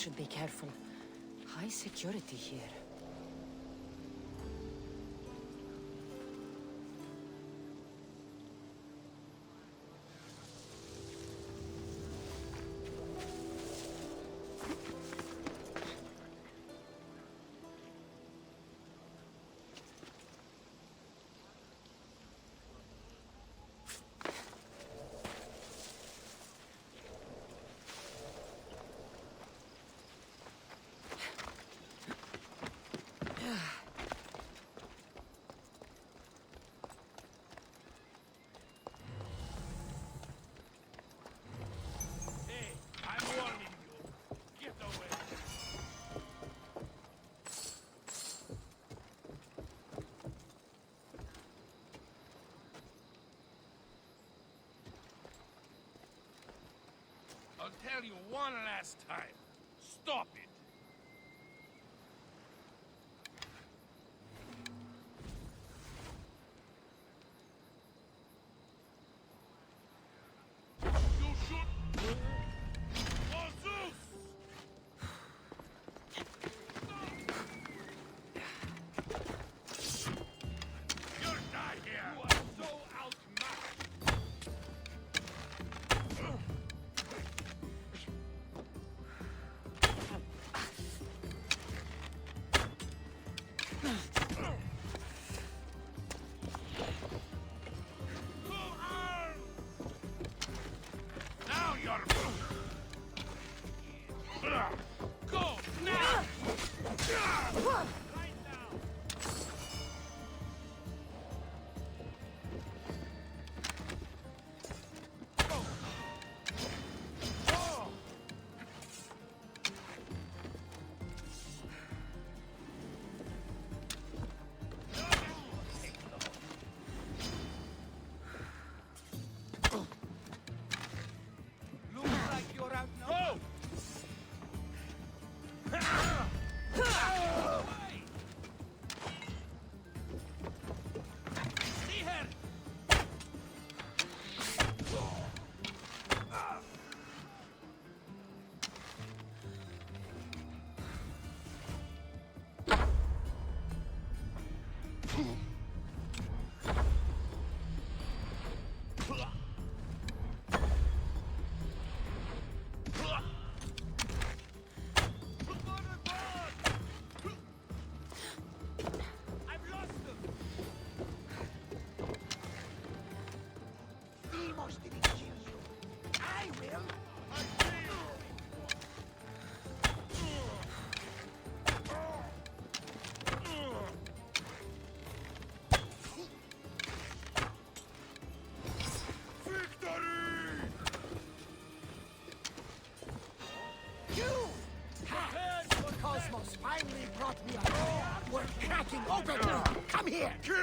should be careful. High security here. I'll tell you one last time. Stop it! You should... Oh, Zeus! You'll die here! You are so outmatched! Now you're... Go, now! Right now! Go! Oh! Looks like you're out now. See her! I've lost them! Demos didn't kill you. I will. I see you! Victory! You! Ha! The cosmos finally brought me up. We're cracking open! Come here! Kill!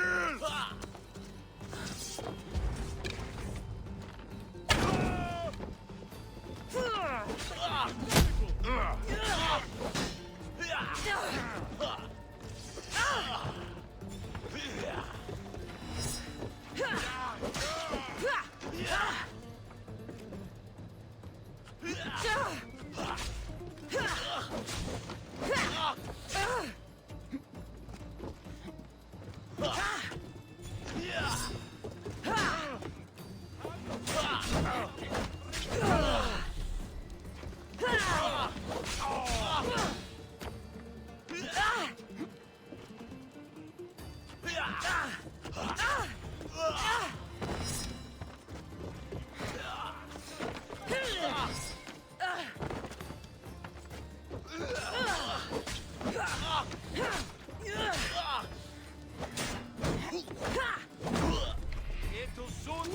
It'll soon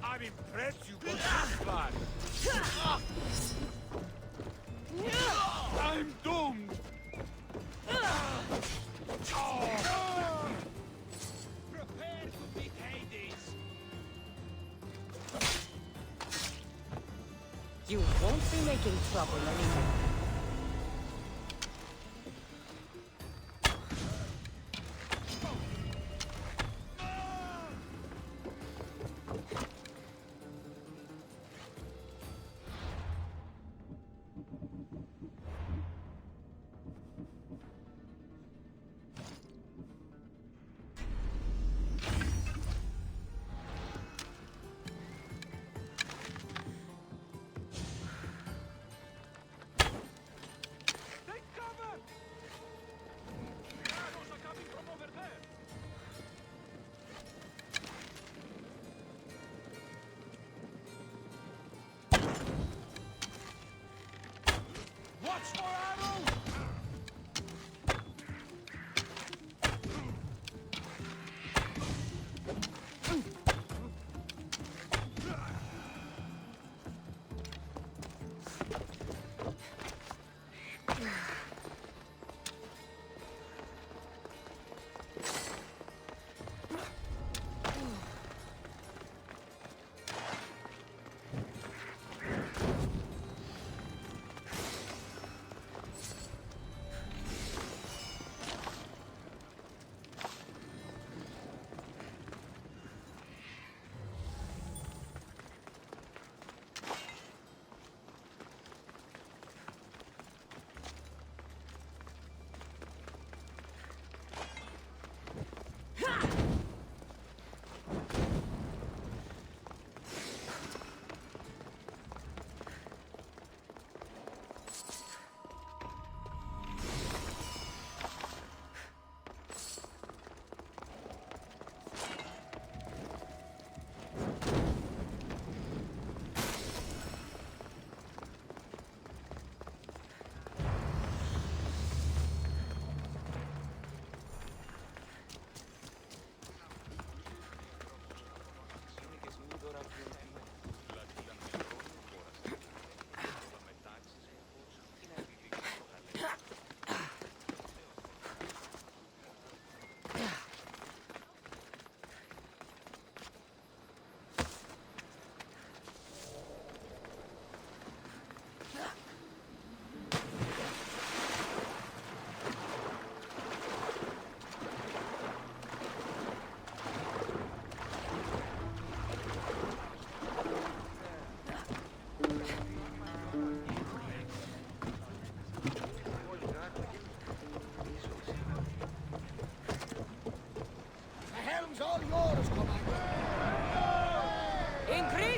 I'm impressed you got this far. I'm doomed. Prepare to meet Hades. You won't be making trouble anymore.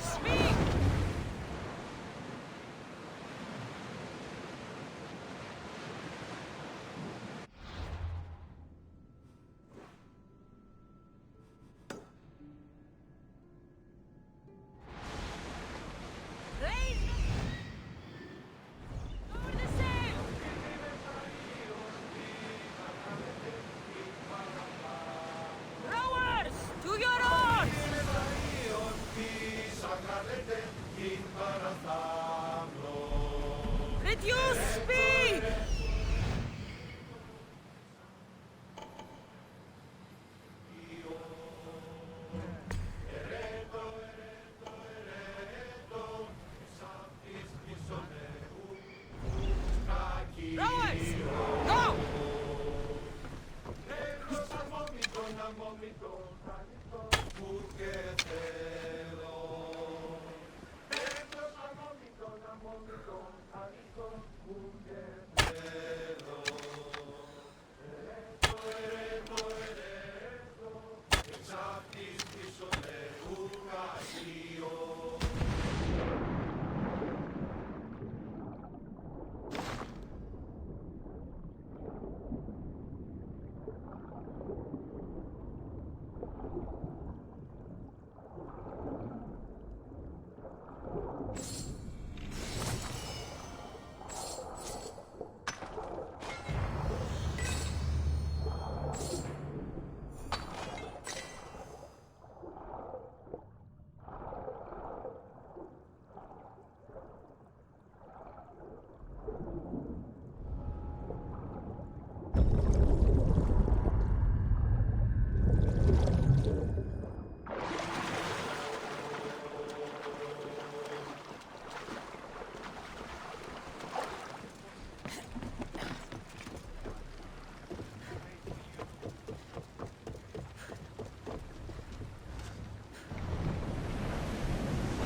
speak! Raise lower the sail! Rowers, to your oars! Reduce speed! Rowers, go!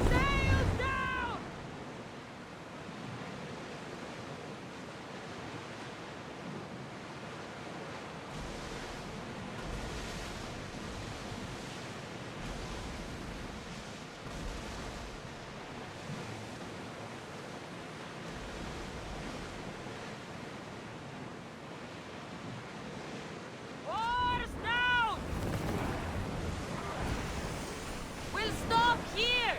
Sails down! Oars down! We'll stop here!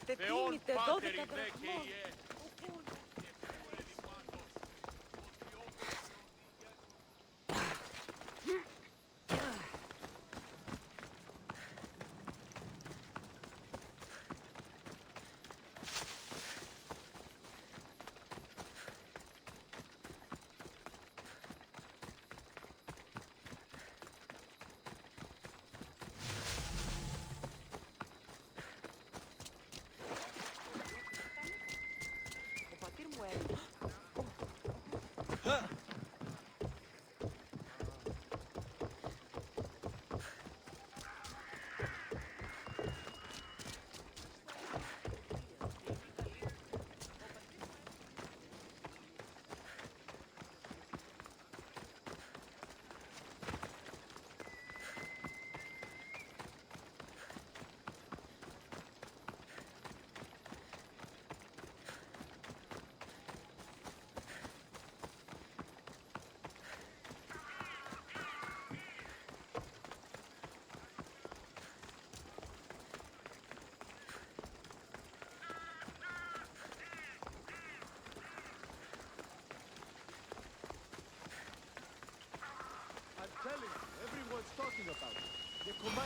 Τετίνητε 12 δραχμών. Ο πατήρ μου έλεγε.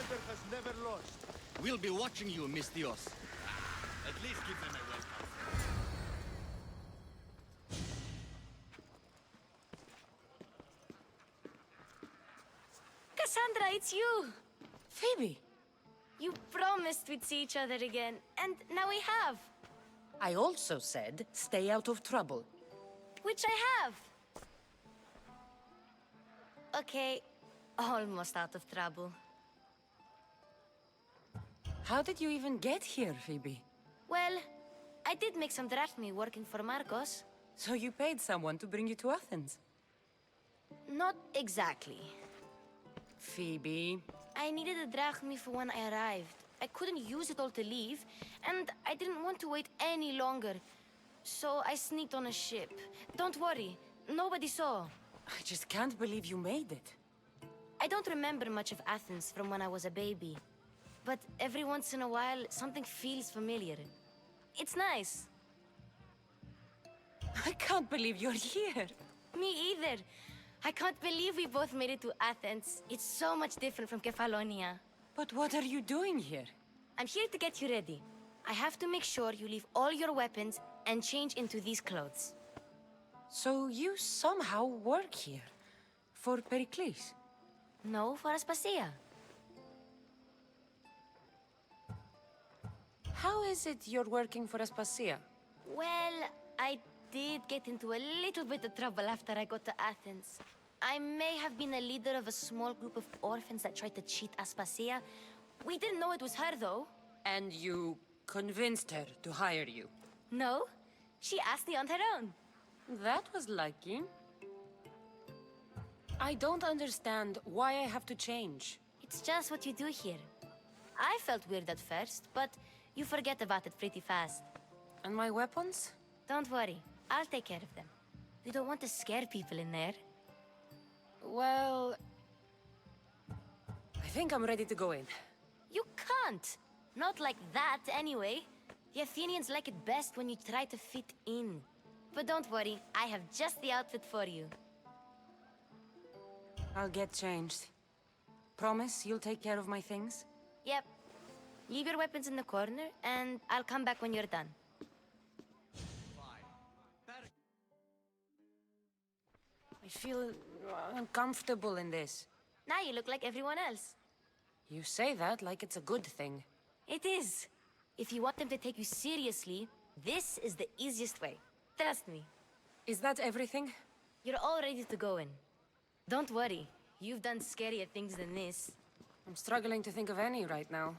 Commander has never lost. We'll be watching you, Mistios. At least give them a welcome. Kassandra, it's you! Phoebe, You promised we'd see each other again, and now we have. I also said stay out of trouble. Which I have. Okay, almost out of trouble. How did you even get here, Phoebe? Well, I did make some drachmi working for Marcos. So you paid someone to bring you to Athens? Not exactly. Phoebe... I needed a drachmi for when I arrived. I couldn't use it all to leave, and I didn't want to wait any longer. So I sneaked on a ship. Don't worry, nobody saw. I just can't believe you made it. I don't remember much of Athens from when I was a baby. But every once in a while, something feels familiar. It's nice. I can't believe you're here. Me either. I can't believe we both made it to Athens. It's so much different from Kefalonia. But what are you doing here? I'm here to get you ready. I have to make sure you leave all your weapons and change into these clothes. So you somehow work here? For Pericles? No, for Aspasia. How is it you're working for Aspasia? Well, I did get into a little bit of trouble after I got to Athens. I may have been a leader of a small group of orphans that tried to cheat Aspasia. We didn't know it was her, though. And you convinced her to hire you? No, she asked me on her own. That was lucky. I don't understand why I have to change. It's just what you do here. I felt weird at first, but you forget about it pretty fast. And my weapons? Don't worry, I'll take care of them. We don't want to scare people in there. Well... I think I'm ready to go in. You can't! Not like that, anyway. The Athenians like it best when you try to fit in. But don't worry, I have just the outfit for you. I'll get changed. Promise you'll take care of my things? Yep. Leave your weapons in the corner, and I'll come back when you're done. I feel uncomfortable in this. Now you look like everyone else. You say that like it's a good thing. It is. If you want them to take you seriously, this is the easiest way. Trust me. Is that everything? You're all ready to go in. Don't worry. You've done scarier things than this. I'm struggling to think of any right now.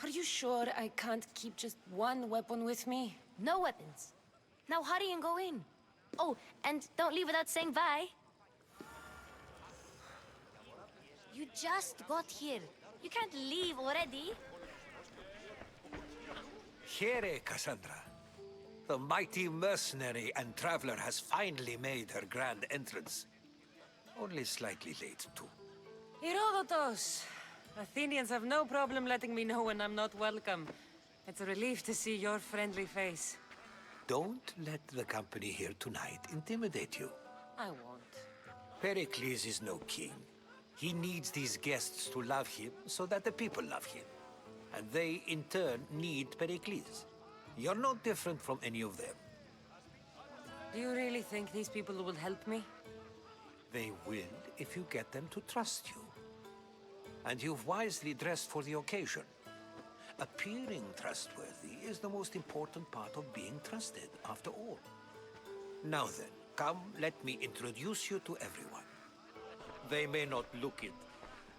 Are you sure I can't keep just one weapon with me? No weapons. Now hurry and go in. Oh, and don't leave without saying bye. You just got here. You can't leave already. Here, Kassandra. The mighty mercenary and traveler has finally made her grand entrance. Only slightly late, too. Herodotos! Athenians have no problem letting me know when I'm not welcome. It's a relief to see your friendly face. Don't let the company here tonight intimidate you. I won't. Pericles is no king. He needs these guests to love him so that the people love him. And they, in turn, need Pericles. You're no different from any of them. Do you really think these people will help me? They will if you get them to trust you. And you've wisely dressed for the occasion. Appearing trustworthy is the most important part of being trusted, after all. Now then, come, let me introduce you to everyone. They may not look it,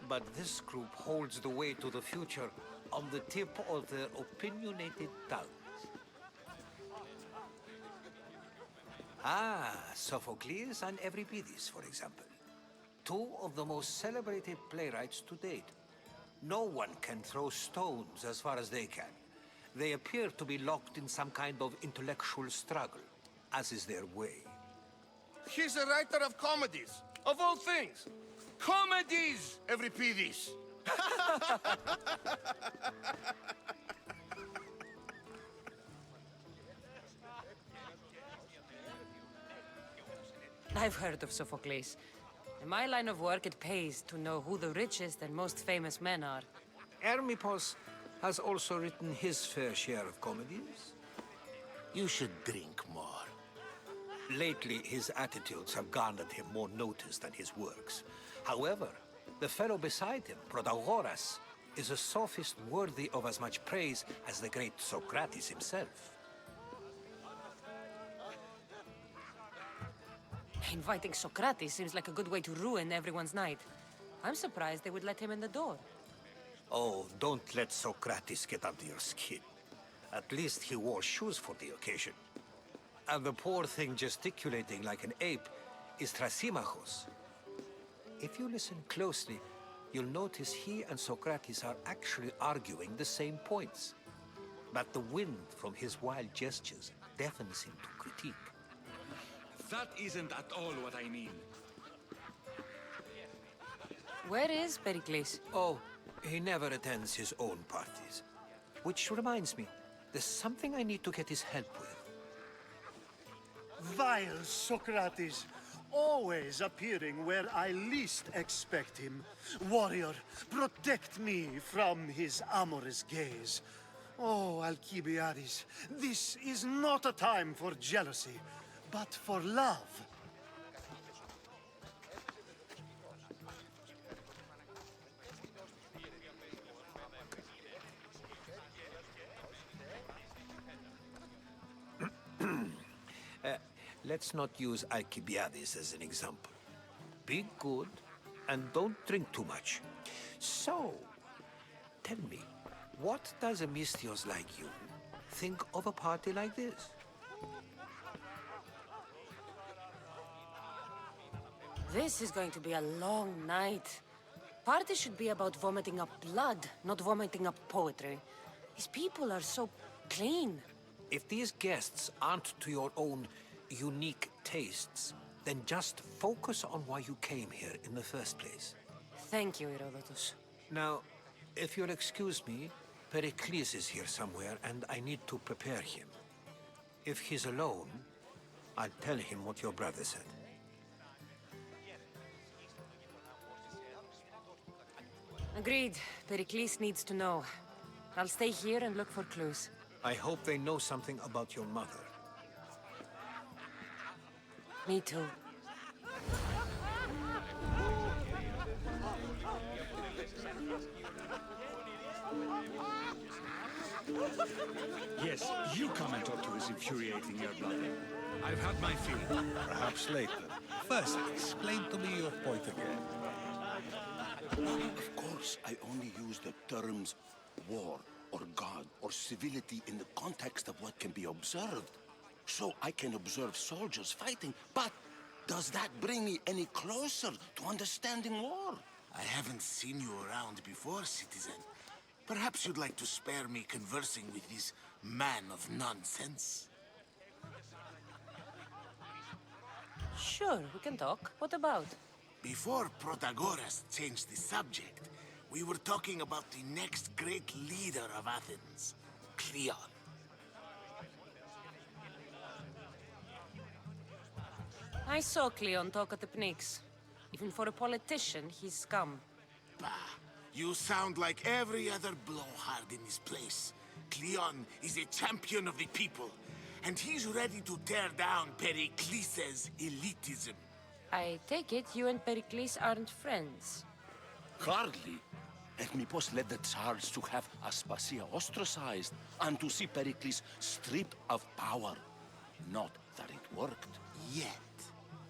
but this group holds the way to the future on the tip of their opinionated tongues. Ah, Sophocles and Euripides, for example. Two of the most celebrated playwrights to date. No one can throw stones as far as they can. They appear to be locked in some kind of intellectual struggle, as is their way. He's a writer of comedies, of all things. Comedies, Euripides. I've heard of Sophocles. In my line of work, it pays to know who the richest and most famous men are. Hermipos has also written his fair share of comedies. You should drink more. Lately, his attitudes have garnered him more notice than his works. However, the fellow beside him, Protagoras, is a sophist worthy of as much praise as the great Socrates himself. Inviting Socrates seems like a good way to ruin everyone's night. I'm surprised they would let him in the door. Oh, don't let Socrates get under your skin. At least he wore shoes for the occasion. And the poor thing gesticulating like an ape is Thrasymachos. If you listen closely, you'll notice he and Socrates are actually arguing the same points. But the wind from his wild gestures deafens him to critique. That isn't at all what I mean. Where is Pericles? Oh, he never attends his own parties. Which reminds me, there's something I need to get his help with. Vile Socrates, always appearing where I least expect him. Warrior, protect me from his amorous gaze. Oh, Alcibiades, this is not a time for jealousy, but for love. Let's not use Alcibiades as an example. Be good and don't drink too much. So, tell me, what does a Mystios like you think of a party like this? This is going to be a long night. Party should be about vomiting up blood, not vomiting up poetry. These people are so clean. If these guests aren't to your own unique tastes, then just focus on why you came here in the first place. Thank you, Herodotus. Now, if you'll excuse me, Pericles is here somewhere, and I need to prepare him. If he's alone, I'll tell him what your brother said. Agreed. Pericles needs to know. I'll stay here and look for clues. I hope they know something about your mother. Me too. Yes, you come and talk to his infuriating your brother. I've had my fill. Perhaps later. First, explain to me your point again. Of course, I only use the terms war or God or civility in the context of what can be observed. So I can observe soldiers fighting, but does that bring me any closer to understanding war? I haven't seen you around before, citizen. Perhaps you'd like to spare me conversing with this man of nonsense? Sure, we can talk. What about? Before Protagoras changed the subject, we were talking about the next great leader of Athens, Cleon. I saw Cleon talk at the Pnyx. Even for a politician, he's scum. Bah, you sound like every other blowhard in this place. Cleon is a champion of the people, and he's ready to tear down Pericles' elitism. I take it you and Pericles aren't friends. Hardly. Hermipos led the Tsars to have Aspasia ostracized and to see Pericles stripped of power. Not that it worked. Yet,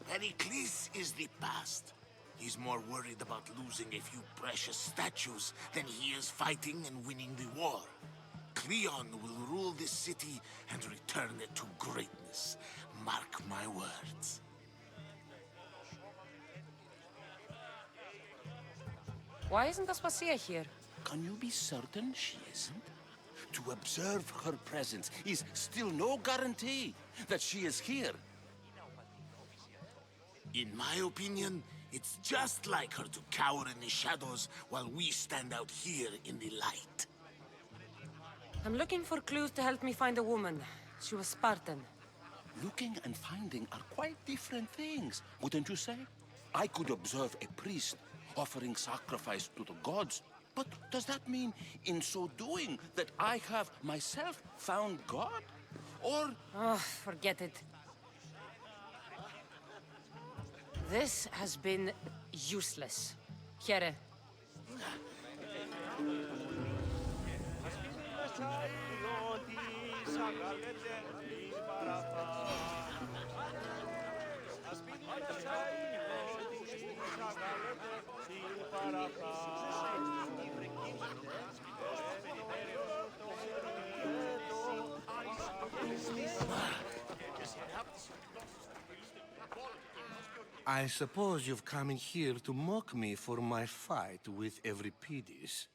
Pericles is the past. He's more worried about losing a few precious statues than he is fighting and winning the war. Cleon will rule this city and return it to greatness. Mark my words. Why isn't Aspasia here? Can you be certain she isn't? To observe her presence is still no guarantee that she is here. In my opinion, it's just like her to cower in the shadows while we stand out here in the light. I'm looking for clues to help me find a woman. She was Spartan. Looking and finding are quite different things, wouldn't you say? I could observe a priest offering sacrifice to the gods. But does that mean, in so doing, that I have myself found God? Or... Oh, forget it. This has been useless. Here. I suppose you've come in here to mock me for my fight with Euripides.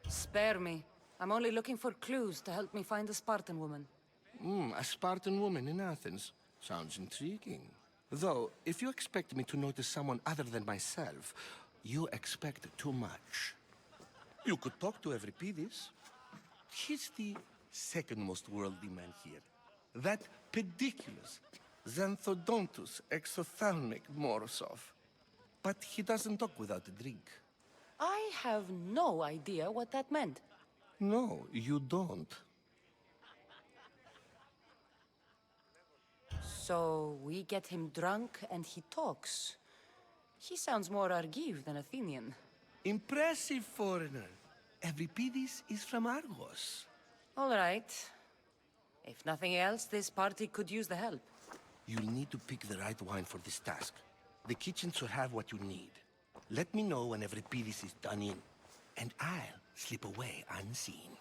Spare me. I'm only looking for clues to help me find a Spartan woman. A Spartan woman in Athens. Sounds intriguing. Though, if you expect me to notice someone other than myself, you expect too much. You could talk to Euripides. He's the second most worldly man here. That pediculous, xanthodontus exophthalmic Morosov. But he doesn't talk without a drink. I have no idea what that meant. No, you don't. So we get him drunk and he talks. He sounds more Argive than Athenian. Impressive, foreigner. Euripides is from Argos. All right. If nothing else, this party could use the help. You'll need to pick the right wine for this task. The kitchen should have what you need. Let me know when Euripides is done in, and I'll slip away unseen.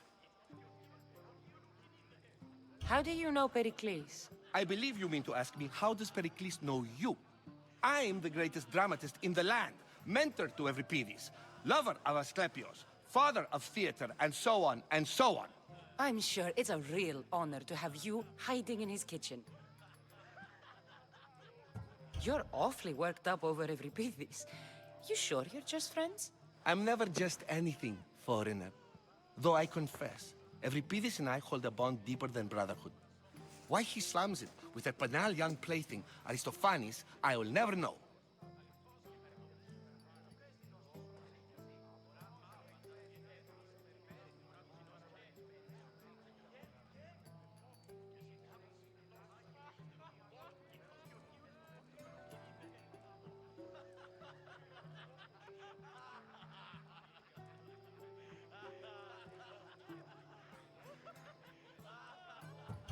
How do you know Pericles? I believe you mean to ask me, how does Pericles know you? I'm the greatest dramatist in the land, mentor to Euripides, lover of Asclepios, father of theater, and so on, and so on. I'm sure it's a real honor to have you hiding in his kitchen. You're awfully worked up over Euripides. You sure you're just friends? I'm never just anything, foreigner. Though I confess, Euripides and I hold a bond deeper than brotherhood. Why he slams it with a banal young plaything, Aristophanes, I will never know.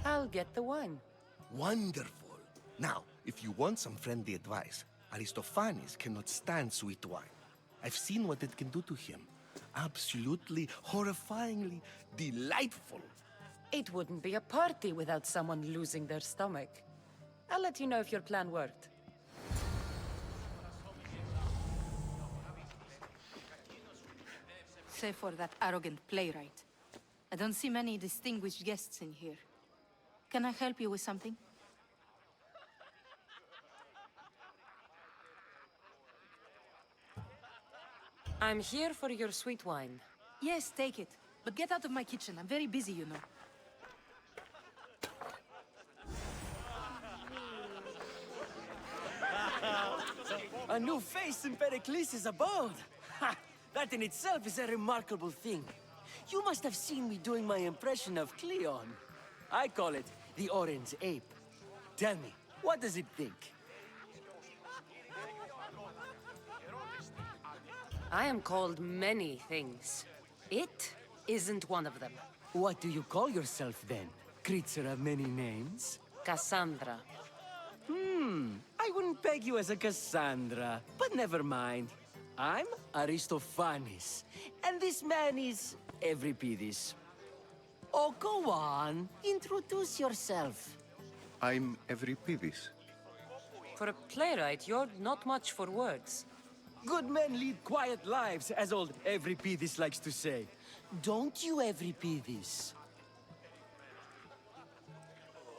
I'll get the wine. Wonderful. Now, if you want some friendly advice, Aristophanes cannot stand sweet wine. I've seen what it can do to him. Absolutely, horrifyingly delightful. It wouldn't be a party without someone losing their stomach. I'll let you know if your plan worked. Save for that arrogant playwright. I don't see many distinguished guests in here. Can I help you with something? I'm here for your sweet wine. Yes, take it. But get out of my kitchen. I'm very busy, you know. A new face in Pericles' abode! Ha! That in itself is a remarkable thing. You must have seen me doing my impression of Cleon. I call it the Orange Ape. Tell me, what does it think? I am called many things. It isn't one of them. What do you call yourself then? Creature of many names? Kassandra. I wouldn't peg you as a Kassandra, but never mind. I'm Aristophanes, and this man is Euripides. Oh, go on. Introduce yourself. I'm Euripides. For a playwright, you're not much for words. Good men lead quiet lives, as old Euripides likes to say. Don't you, Euripides?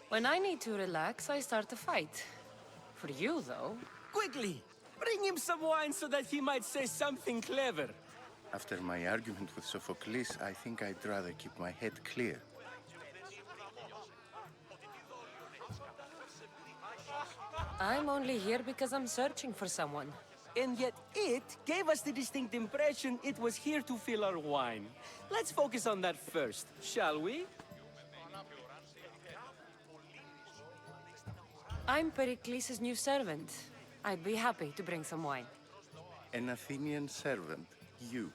When I need to relax, I start a fight. For you, though... Quickly! Bring him some wine so that he might say something clever. After my argument with Sophocles, I think I'd rather keep my head clear. I'm only here because I'm searching for someone. And yet it gave us the distinct impression it was here to fill our wine. Let's focus on that first, shall we? I'm Pericles' new servant. I'd be happy to bring some wine. An Athenian servant, you.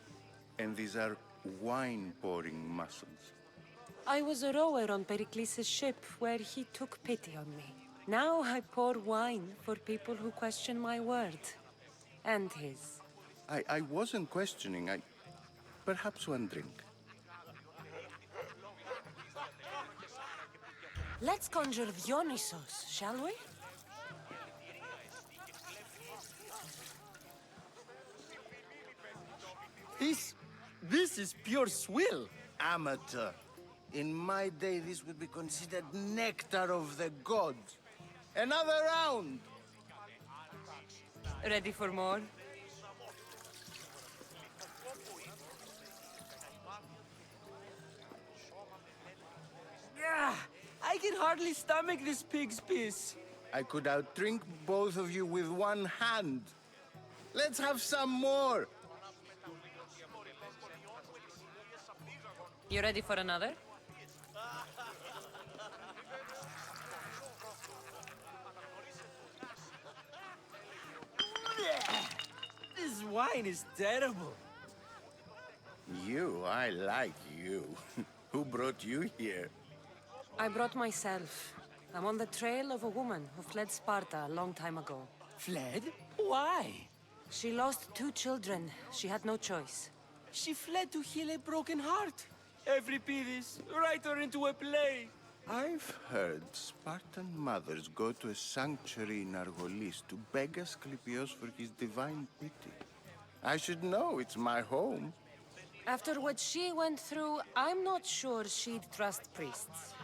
And these are wine-pouring muscles. I was a rower on Pericles' ship where he took pity on me. Now I pour wine for people who question my word. And his. I wasn't questioning. Perhaps one drink. Let's conjure Dionysos, shall we? This is pure swill. Amateur. In my day, this would be considered nectar of the gods. Another round! Ready for more? I can hardly stomach this pig's piss. I could outdrink both of you with one hand. Let's have some more! You ready for another? This wine is terrible. I like you. Who brought you here? I brought myself. I'm on the trail of a woman who fled Sparta a long time ago. Fled? Why? She lost 2 children. She had no choice. She fled to heal a broken heart. Every Pidis, write her into a play. I've heard Spartan mothers go to a sanctuary in Argolis to beg Asclepios for his divine pity. I should know, it's my home. After what she went through, I'm not sure she'd trust priests.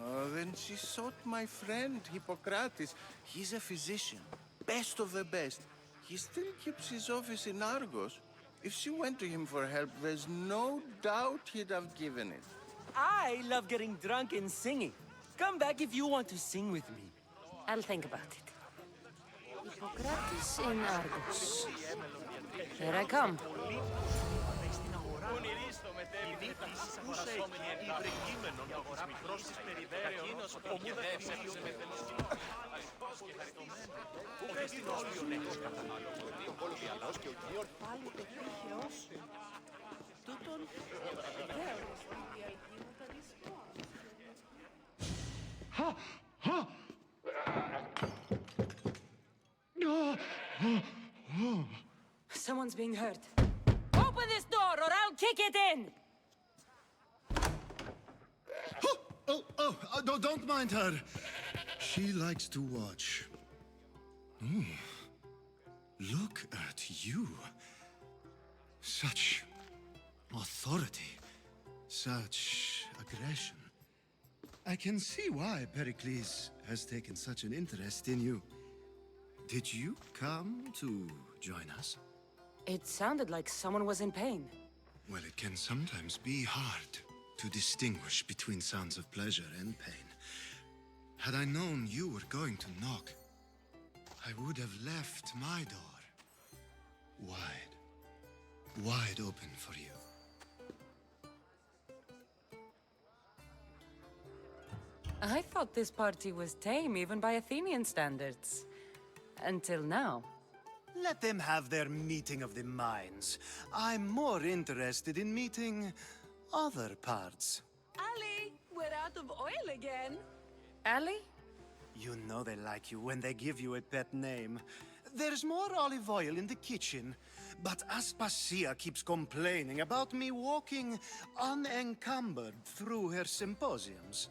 Oh, then she sought my friend, Hippocrates. He's a physician, best of the best. He still keeps his office in Argos. If she went to him for help, there's no doubt he'd have given it. I love getting drunk and singing. Come back if you want to sing with me. I'll think about it. Hippocrates in Argos. Here I come. Someone's being hurt. Open this door or I'll kick it in! Don't mind her. She likes to watch. Oh, look at you. Such authority. Such aggression. I can see why Pericles has taken such an interest in you. Did you come to join us? It sounded like someone was in pain. Well, it can sometimes be hard to distinguish between sounds of pleasure and pain. Had I known you were going to knock, I would have left my door wide open for you. I thought this party was tame even by Athenian standards. Until now. Let them have their meeting of the minds. I'm more interested in meeting other parts. Ali, we're out of oil again. Ali? You know they like you when they give you a pet name. There's more olive oil in the kitchen, but Aspasia keeps complaining about me walking unencumbered through her symposiums.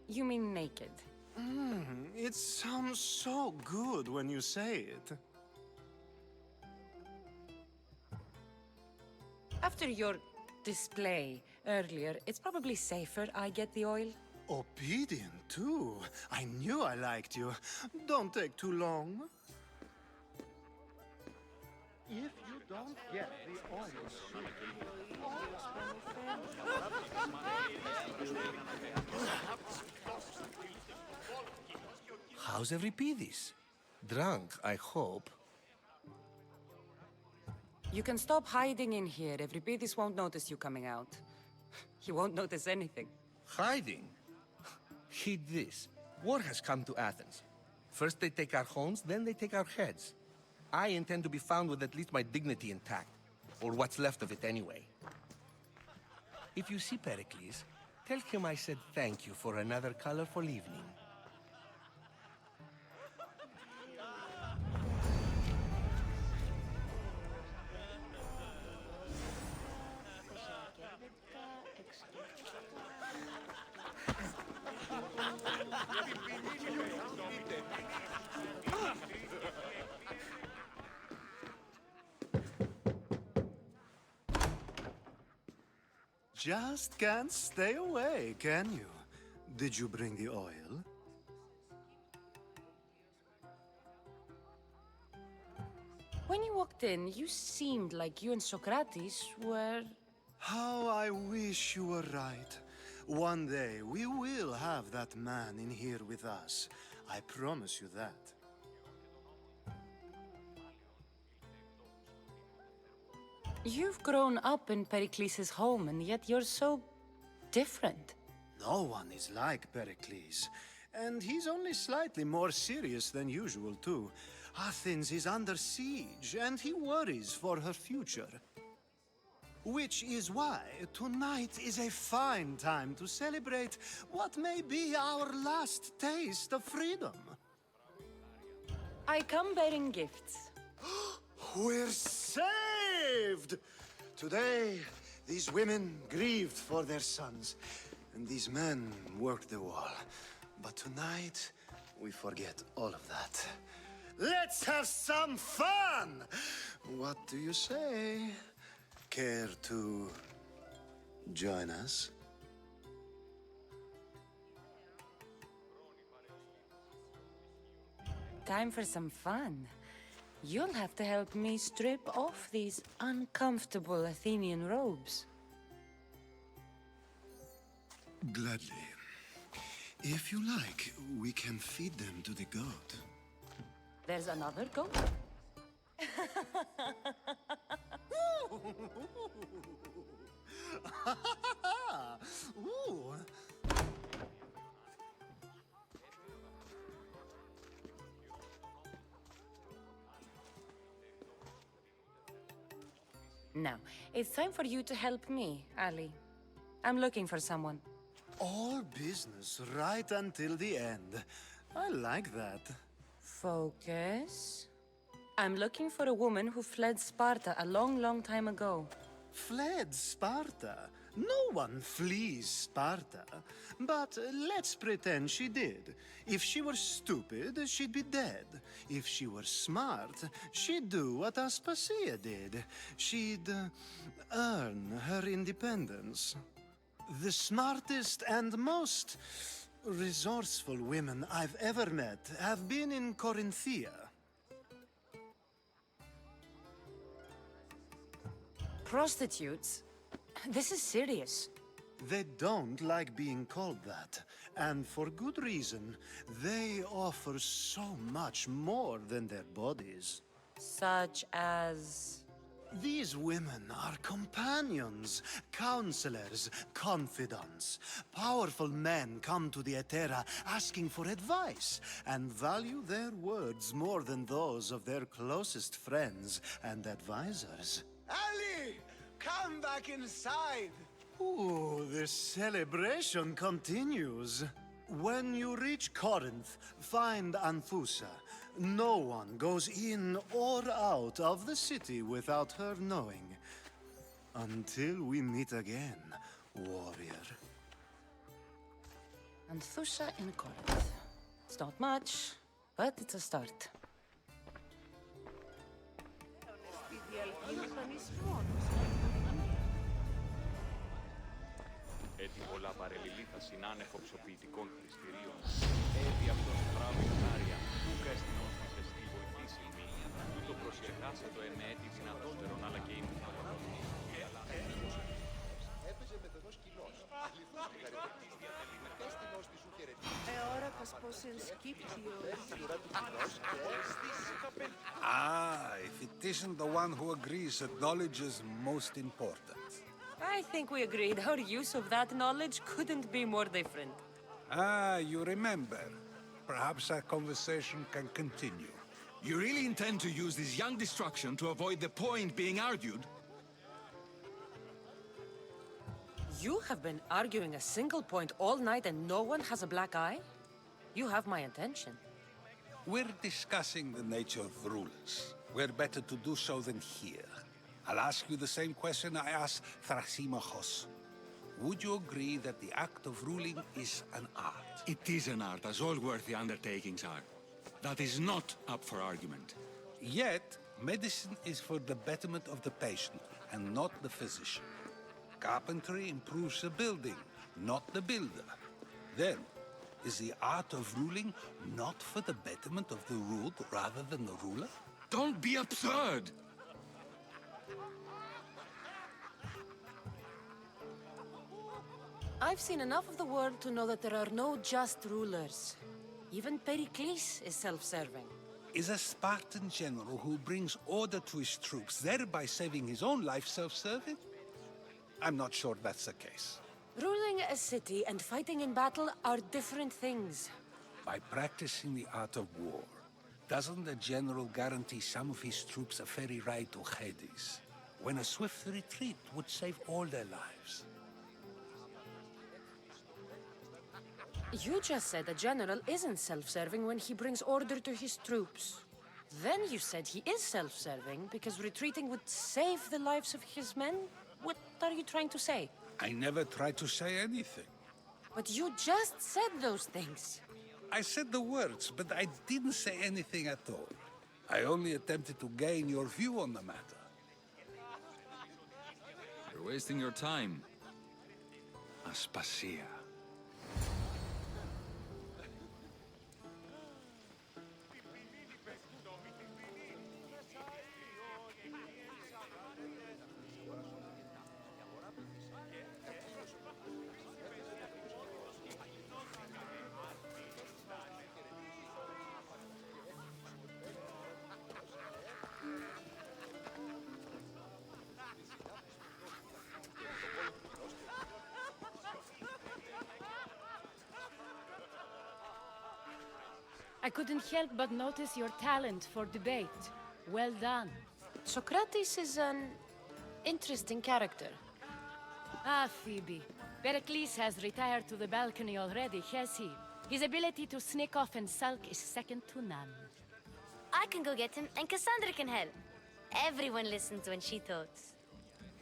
You mean naked? It sounds so good when you say it. After your display earlier, it's probably safer I get the oil. Obedient, too. I knew I liked you. Don't take too long. If you don't get the oil How How's Euripides? Drunk, I hope. You can stop hiding in here. Euripides won't notice you coming out. He won't notice anything. Hiding? Heed this. War has come to Athens. First they take our homes, then they take our heads. I intend to be found with at least my dignity intact. Or what's left of it anyway. If you see Pericles, tell him I said thank you for another colorful evening. Just can't stay away, can you? Did you bring the oil? When you walked in, you seemed like you and Socrates were... How I wish you were right. One day, we will have that man in here with us. I promise you that. You've grown up in Pericles' home, and yet you're so... different. No one is like Pericles. And he's only slightly more serious than usual, too. Athens is under siege, and he worries for her future. Which is why tonight is a fine time to celebrate what may be our last taste of freedom. I come bearing gifts. We're saved! Today, these women grieved for their sons, and these men worked the wall. But tonight, we forget all of that. Let's have some fun! What do you say? Care to join us? Time for some fun. You'll have to help me strip off these uncomfortable Athenian robes. Gladly. If you like, we can feed them to the goat. There's another goat? Ooh. Now, it's time for you to help me, Ali. I'm looking for someone. All business right until the end. I like that. Focus. I'm looking for a woman who fled Sparta a long, long time ago. Fled Sparta? No one flees Sparta. But let's pretend she did. If she were stupid, she'd be dead. If she were smart, she'd do what Aspasia did. She'd earn her independence. The smartest and most resourceful women I've ever met have been in Corinthia. Prostitutes? This is serious. They don't like being called that, and for good reason. They offer so much more than their bodies. Such as... These women are companions, counselors, confidants. Powerful men come to the Etera asking for advice, and value their words more than those of their closest friends and advisors. Ali! Come back inside! Ooh, the celebration continues. When you reach Corinth, find Anthusa. No one goes in or out of the city without her knowing. Until we meet again, warrior. Anthusa in Corinth. It's not much, but it's a start. Έτσι πολλά παρελιλήθα συνάνεφο ψωποιητικών χρηστηρίων. Έτσι αυτός τράβηξάρια, ούκα εστινός στη βοηθήσει μη, τούτο προσιεχάσατο εμέτη δυνατότερον, αλλά και είναι Έπαιζε με τον ως κοινός. Αληθώς τη χαρακτηριστία. Πες την ως τη σου χαιρετήσει. Ώρα Ah, if it isn't the one who agrees that knowledge is most important. I think we agreed our use of that knowledge couldn't be more different. Ah, you remember. Perhaps our conversation can continue. You really intend to use this young destruction to avoid the point being argued? You have been arguing a single point all night and no one has a black eye? You have my attention. We're discussing the nature of rules. Where better to do so than here? I'll ask you the same question I asked Thrasymachos. Would you agree that the act of ruling is an art? It is an art, as all worthy undertakings are. That is not up for argument. Yet, medicine is for the betterment of the patient, and not the physician. Carpentry improves the building, not the builder. Then, is the art of ruling not for the betterment of the ruled rather than the ruler? Don't be absurd! I've seen enough of the world to know that there are no just rulers. Even Pericles is self-serving. Is a Spartan general who brings order to his troops, thereby saving his own life, self-serving? I'm not sure that's the case. Ruling a city and fighting in battle are different things. By practicing the art of war, doesn't the general guarantee some of his troops a ferry ride to Hades, when a swift retreat would save all their lives? You just said a general isn't self-serving when he brings order to his troops. Then you said he is self-serving because retreating would save the lives of his men? What are you trying to say? I never tried to say anything. But you just said those things. I said the words, but I didn't say anything at all. I only attempted to gain your view on the matter. You're wasting your time. Aspasia. I couldn't help but notice your talent for debate. Well done. Socrates is an interesting character. Ah, Phoebe. Pericles has retired to the balcony already, has he? His ability to sneak off and sulk is second to none. I can go get him, and Kassandra can help. Everyone listens when she talks.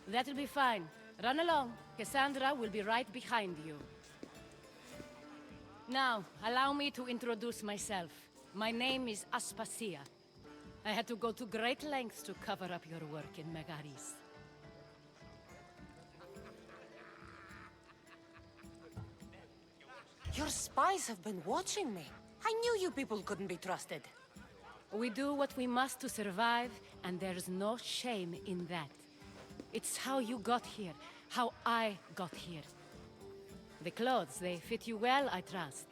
That'll be fine. Run along. Kassandra will be right behind you. Now, allow me to introduce myself. My name is Aspasia. I had to go to great lengths to cover up your work in Megaris. Your spies have been watching me. I knew you people couldn't be trusted. We do what we must to survive, and there's no shame in that. It's how you got here, how I got here. The clothes, they fit you well, I trust.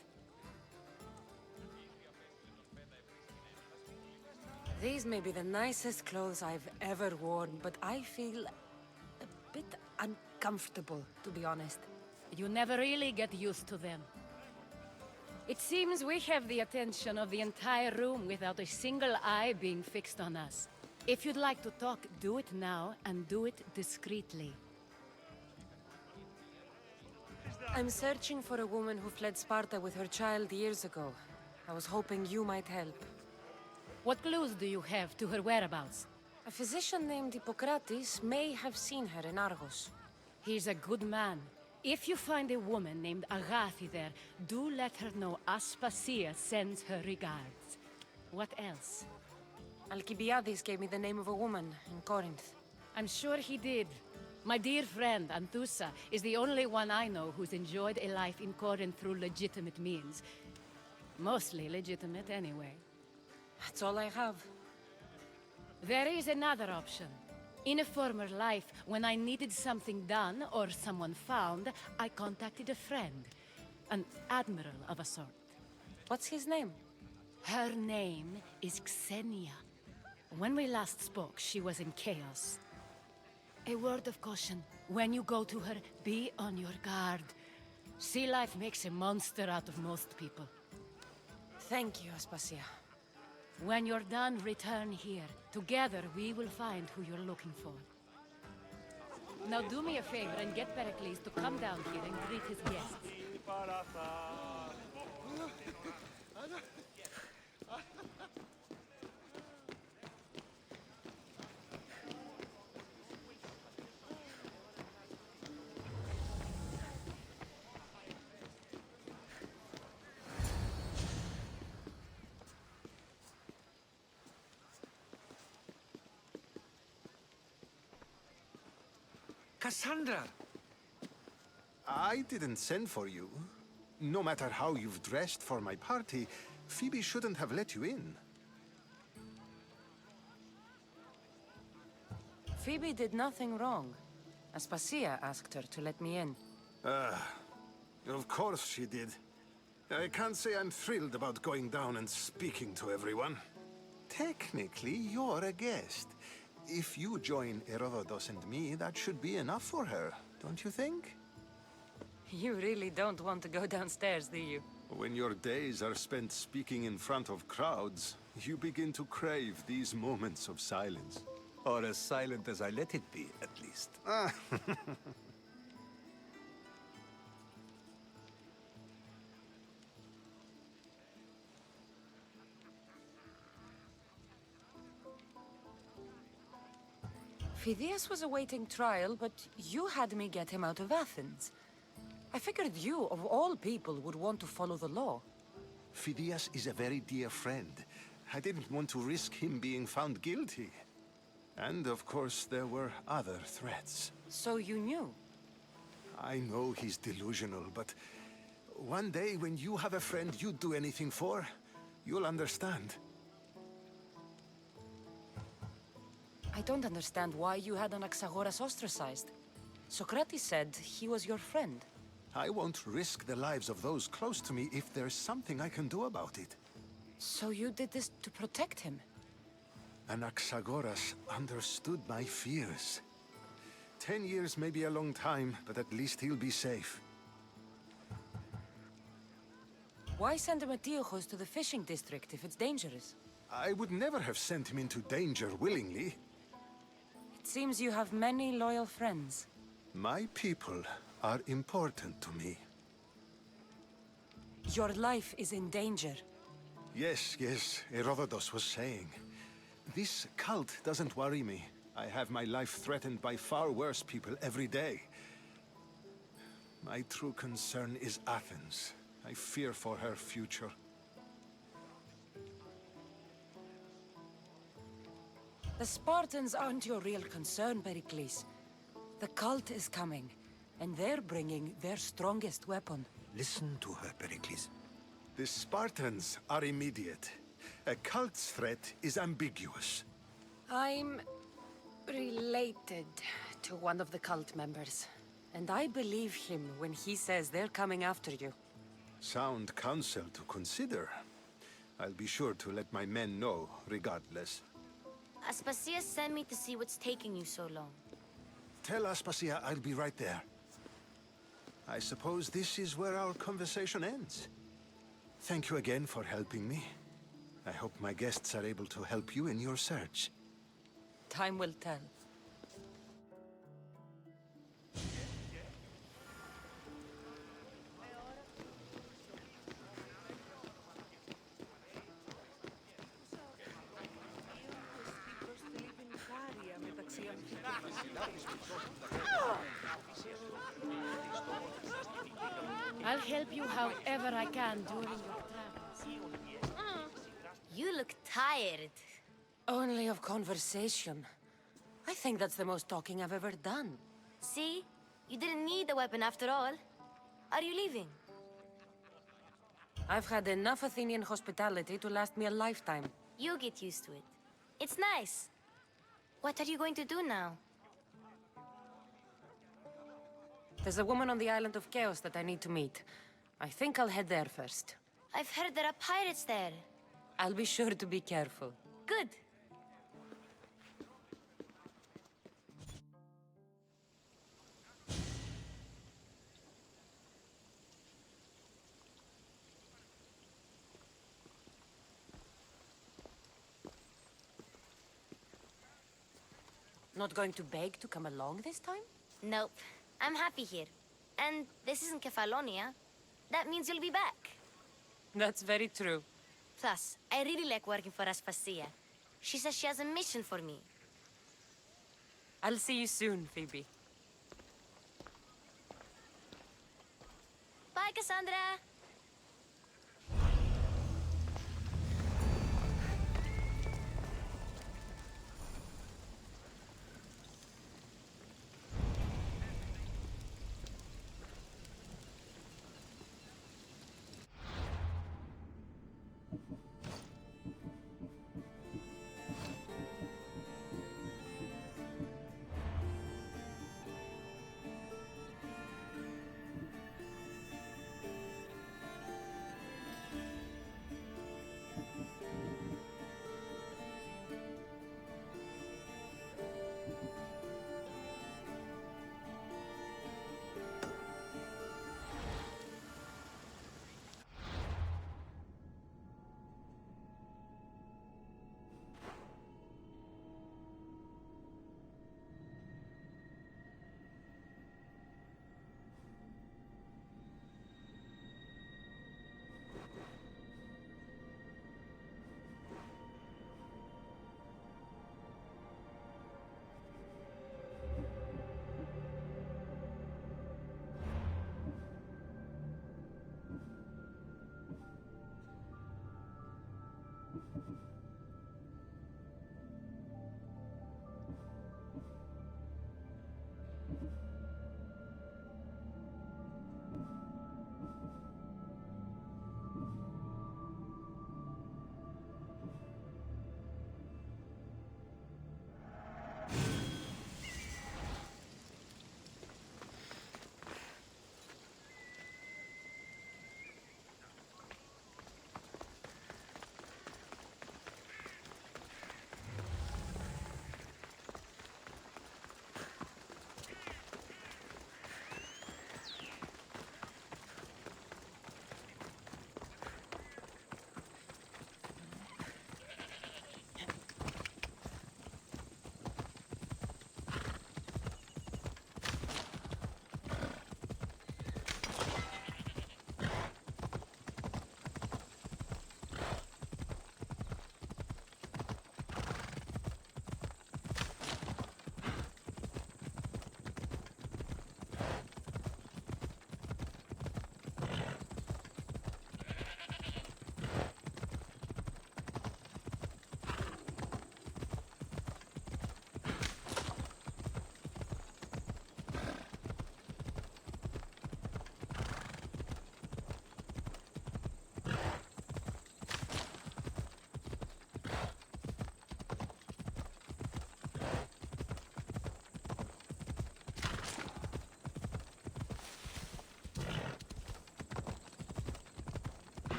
These may be the nicest clothes I've ever worn, but I feel a bit uncomfortable, to be honest. You never really get used to them. It seems we have the attention of the entire room without a single eye being fixed on us. If you'd like to talk, do it now, and do it discreetly. I'm searching for a woman who fled Sparta with her child years ago. I was hoping you might help. What clues do you have to her whereabouts? A physician named Hippocrates may have seen her in Argos. He's a good man. If you find a woman named Agathi there, do let her know Aspasia sends her regards. What else? Alcibiades gave me the name of a woman in Corinth. I'm sure he did. My dear friend, Anthusa, is the only one I know who's enjoyed a life in Corinth through legitimate means. Mostly legitimate, anyway. That's all I have. There is another option. In a former life, when I needed something done or someone found, I contacted a friend. An admiral of a sort. What's his name? Her name is Xenia. When we last spoke, she was in chaos. A word of caution. When you go to her, be on your guard. Sea life makes a monster out of most people. Thank you, Aspasia. When you're done, return here. Together, we will find who you're looking for. Now do me a favor and get Pericles to come down here and greet his guests. Kassandra! I didn't send for you. No matter how you've dressed for my party, Phoebe shouldn't have let you in. Phoebe did nothing wrong. Aspasia asked her to let me in. Of course she did. I can't say I'm thrilled about going down and speaking to everyone. Technically, you're a guest. If you join Herodotus and me, that should be enough for her, don't you think? You really don't want to go downstairs, do you? When your days are spent speaking in front of crowds, you begin to crave these moments of silence. Or as silent as I let it be, at least. Phidias was awaiting trial, but you had me get him out of Athens. I figured you, of all people, would want to follow the law. Phidias is a very dear friend. I didn't want to risk him being found guilty. And of course, there were other threats. So you knew? I know he's delusional, but one day when you have a friend you'd do anything for, you'll understand. I don't understand why you had Anaxagoras ostracized. Socrates said he was your friend. I won't risk the lives of those close to me if there's something I can do about it. So you did this to protect him? Anaxagoras understood my fears. 10 years may be a long time, but at least he'll be safe. Why send Metiochos to the fishing district if it's dangerous? I would never have sent him into danger willingly. It seems you have many loyal friends. My people are important to me. Your life is in danger. Yes, Herodotus was saying. This cult doesn't worry me. I have my life threatened by far worse people every day. My true concern is Athens. I fear for her future. The Spartans aren't your real concern, Pericles. The cult is coming, and they're bringing their strongest weapon. Listen to her, Pericles. The Spartans are immediate. A cult's threat is ambiguous. I'm related to one of the cult members, and I believe him when he says they're coming after you. Sound counsel to consider. I'll be sure to let my men know, regardless. Aspasia sent me to see what's taking you so long. Tell Aspasia I'll be right there. I suppose this is where our conversation ends. Thank you again for helping me. I hope my guests are able to help you in your search. Time will tell. I'll help you however I can during your travels. You look tired. Only of conversation. I think that's the most talking I've ever done. See? You didn't need the weapon after all. Are you leaving? I've had enough Athenian hospitality to last me a lifetime. You'll get used to it. It's nice. What are you going to do now? There's a woman on the island of Chaos that I need to meet. I think I'll head there first. I've heard there are pirates there. I'll be sure to be careful. Good. Not going to beg to come along this time? Nope. I'm happy here. And this isn't Kefalonia. That means you'll be back. That's very true. Plus, I really like working for Aspasia. She says she has a mission for me. I'll see you soon, Phoebe. Bye, Kassandra!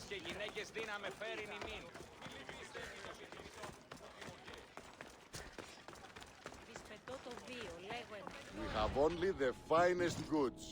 και γυναίκες δύναμε φέρει νημήν. We have only the finest goods.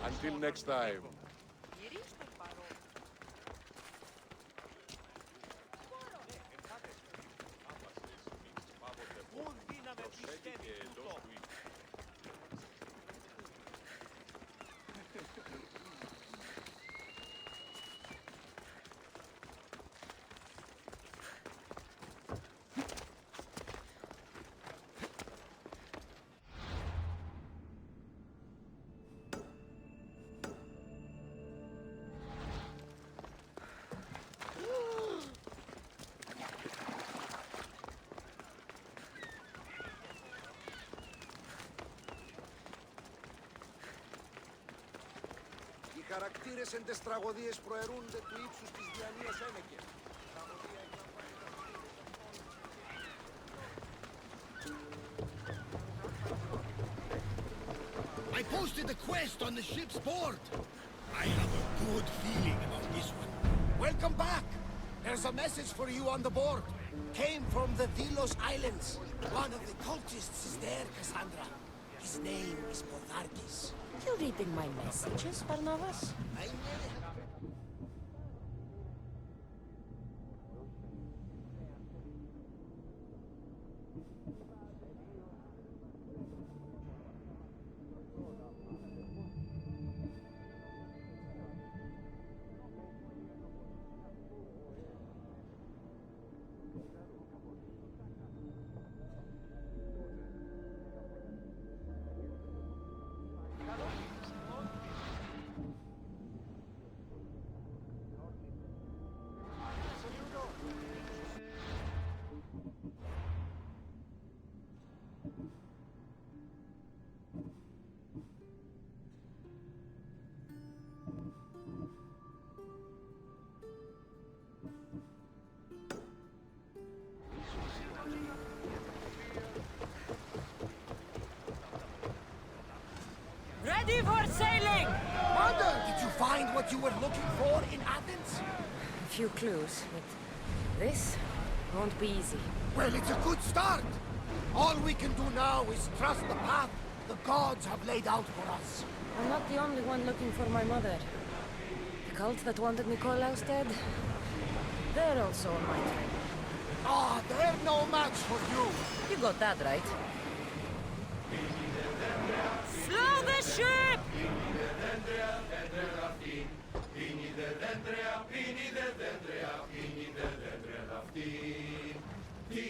Until next time. Οι χαρακτήρες εν τες τραγωδίες προαιρούνται του ύψους της διανοίας ένεκε. I posted a quest on the ship's board. I have a good feeling about this one. Welcome back! There's a message for you on the board. Came from the Delos Islands. One of the cultists is there, Kassandra. His name is Podarkis. You reading my messages, Barnabas? I nearly have... Ready for sailing! Mother, did you find what you were looking for in Athens? A few clues, but this won't be easy. Well, it's a good start. All we can do now is trust the path the gods have laid out for us. I'm not the only one looking for my mother. The cult that wanted Nikolaus dead, they're also on my trail. Ah, they're no match for you. You got that right.